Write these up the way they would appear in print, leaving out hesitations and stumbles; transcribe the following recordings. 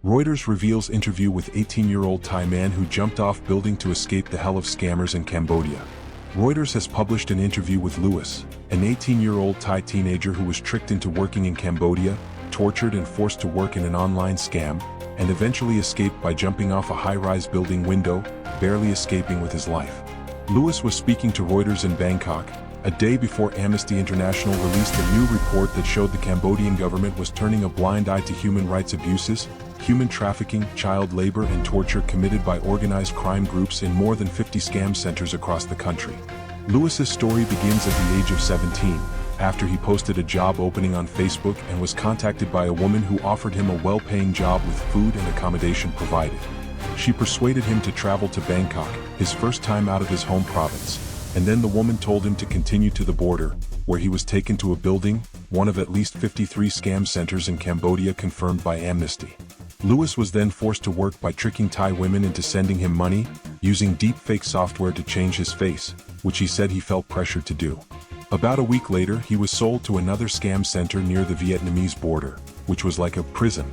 Reuters reveals interview with 18-year-old Thai man who jumped off building to escape the hell of scammers in Cambodia. Reuters has published an interview with Louis, an 18-year-old Thai teenager who was tricked into working in Cambodia, tortured and forced to work in an online scam, and eventually escaped by jumping off a high-rise building window, barely escaping with his life. Louis was speaking to Reuters in Bangkok, a day before Amnesty International released a new report that showed the Cambodian government was turning a blind eye to human rights abuses, human trafficking, child labor and torture committed by organized crime groups in more than 50 scam centers across the country. Louis's story begins at the age of 17, after he posted a job opening on Facebook and was contacted by a woman who offered him a well-paying job with food and accommodation provided. She persuaded him to travel to Bangkok, his first time out of his home province, and then the woman told him to continue to the border, where he was taken to a building, one of at least 53 scam centers in Cambodia confirmed by Amnesty. Louis was then forced to work by tricking Thai women into sending him money, using deepfake software to change his face, which he said he felt pressured to do. About a week later, he was sold to another scam center near the Vietnamese border, which was like a prison.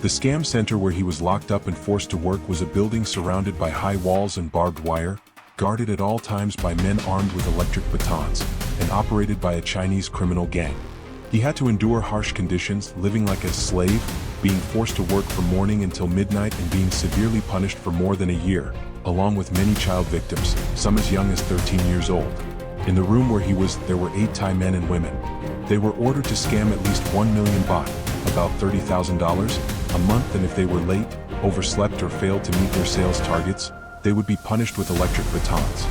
The scam center where he was locked up and forced to work was a building surrounded by high walls and barbed wire, guarded at all times by men armed with electric batons, and operated by a Chinese criminal gang. He had to endure harsh conditions, living like a slave, being forced to work from morning until midnight and being severely punished for more than a year, along with many child victims, some as young as 13 years old. In the room where he was, there were 8 Thai men and women. They were ordered to scam at least 1 million baht, about $30,000, a month, and if they were late, overslept or failed to meet their sales targets, they would be punished with electric batons.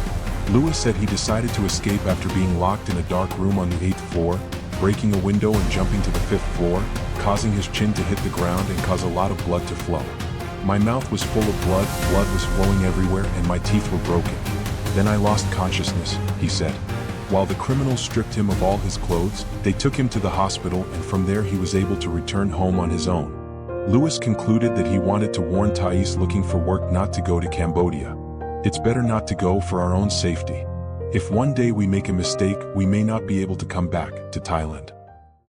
Louis said he decided to escape after being locked in a dark room on the 8th floor, breaking a window and jumping to the 5th floor, causing his chin to hit the ground and cause a lot of blood to flow. My mouth was full of blood was flowing everywhere and my teeth were broken. Then I lost consciousness, he said. While the criminals stripped him of all his clothes, they took him to the hospital and from there he was able to return home on his own. Louis concluded that he wanted to warn Thais looking for work not to go to Cambodia. It's better not to go for our own safety. If one day we make a mistake, we may not be able to come back to Thailand.